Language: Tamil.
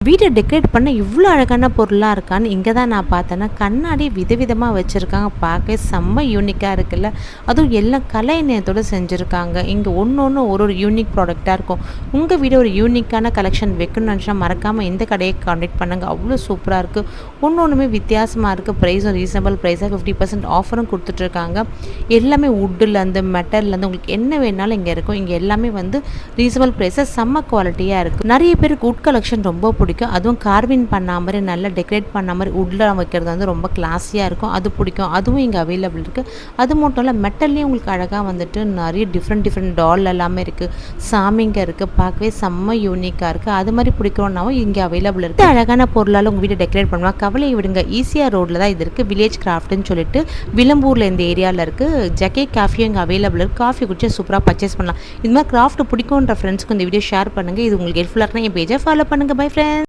வீட்டை டெக்கரேட் பண்ண இவ்வளோ அழகான பொருளாக இருக்கான்னு இங்கே தான் நான் பார்த்தேன்னா கண்ணாடி விதவிதமாக வச்சுருக்காங்க. பார்க்க செம்ம யூனிக்காக இருக்குல்ல. அதுவும் எல்லாம் கலை நேயத்தோடு செஞ்சுருக்காங்க. இங்கே ஒன்று ஒரு யூனிக் ப்ராடக்டாக இருக்கும். உங்கள் வீடு ஒரு யூனிக்கான கலெக்ஷன் வைக்கணும்னு நினச்சா மறக்காமல் இந்த கடையை கான்டாக்ட் பண்ணுங்கள். அவ்வளோ சூப்பராக இருக்குது. ஒன்றுமே வித்தியாசமாக இருக்குது. ப்ரைஸும் ரீசனபிள் ப்ரைஸாக 50% ஆஃபரும் கொடுத்துட்ருக்காங்க. எல்லாமே வுட்டுலேருந்து மெட்டல்லேருந்து உங்களுக்கு என்ன வேணாலும் இங்கே இருக்கும். இங்கே எல்லாமே ரீசனபிள் ப்ரைஸாக செம்ம குவாலிட்டியாக இருக்குது. நிறைய பேருக்கு வுட் கலெக்ஷன் ரொம்ப பிடிக்கும். அதுவும் கார்வின் பண்ண மாதிரி நல்லா டெக்கரேட் பண்ண மாதிரி வுட்டில் வைக்கிறது ரொம்ப கிளாஸியாக இருக்கும். அது பிடிக்கும். அதுவும் இங்கே அவைலபிள் இருக்குது. அது மட்டும் இல்லை மெட்டல்லையும் உங்களுக்கு அழகாக நிறைய டிஃப்ரெண்ட் டால் எல்லாமே இருக்குது. சாமிங்க இருக்குது. பார்க்கவே செம்ம யூனிக்காக இருக்குது. அது மாதிரி பிடிக்கிறோன்னாவும் இங்கே அவைலபிள் இருக்குது. அழகான பொருளால் உங்கள் வீட்டை டெக்கரேட் பண்ணுவாங்க. கவலையை விடுங்க. ஈஸியாக ரோட்டில் தான் இது இருக்குது. வில்லேஜ் கிராஃப்ட்னு சொல்லிட்டு விளம்பூரில் இந்த ஏரியாவில் இருக்குது. ஜக்கே காஃபியும் இங்கே அவைலபிள் இருக்குது. காஃபி குடிச்சு சூப்பராக பர்ச்சேஸ் பண்ணலாம். இது மாதிரி கிராஃப்ட் பிடிக்குன்ற ஃப்ரெண்ட்ஸ்க்கு இந்த வீடியோ ஷேர் பண்ணுங்கள். இது உங்களுக்கு ஹெல்ப்ஃபுல்லாக இருக்குன்னா என் பேஜை ஃபாலோ பண்ணுங்கள். Bye friends.